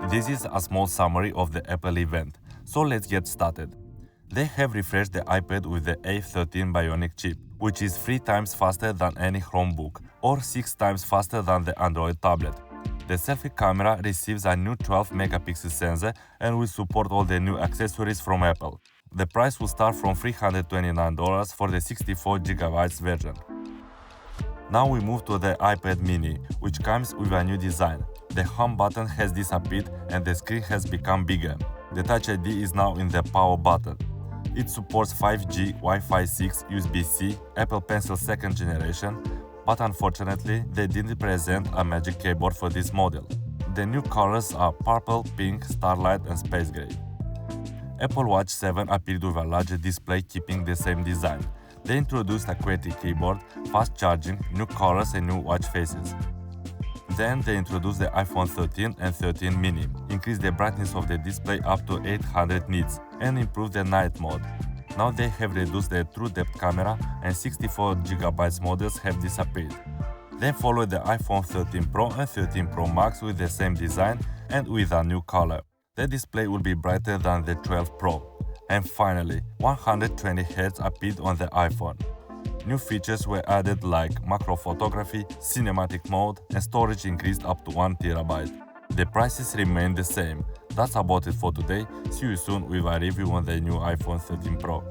This is a small summary of the Apple event, so let's get started. They have refreshed the iPad with the A13 Bionic chip, which is 3 times faster than any Chromebook, or 6 times faster than the Android tablet. The selfie camera receives a new 12-megapixel sensor and will support all the new accessories from Apple. The price will start from $329 for the 64GB version. Now we move to the iPad mini, which comes with a new design. The home button has disappeared and the screen has become bigger. The Touch ID is now in the power button. It supports 5G, Wi-Fi 6, USB-C, Apple Pencil 2nd generation, but unfortunately they didn't present a Magic Keyboard for this model. The new colors are purple, pink, starlight and space gray. Apple Watch 7 appeared with a larger display keeping the same design. They introduced a QWERTY keyboard, fast charging, new colors and new watch faces. Then they introduced the iPhone 13 and 13 mini, increased the brightness of the display up to 800 nits, and improved the night mode. Now they have reduced the true depth camera and 64GB models have disappeared. Then followed the iPhone 13 Pro and 13 Pro Max with the same design and with a new color. The display will be brighter than the 12 Pro. And finally, 120Hz appeared on the iPhone. New features were added like macro photography, cinematic mode, and storage increased up to 1TB. The prices remain the same. That's about it for today. See you soon with a review on the new iPhone 13 Pro.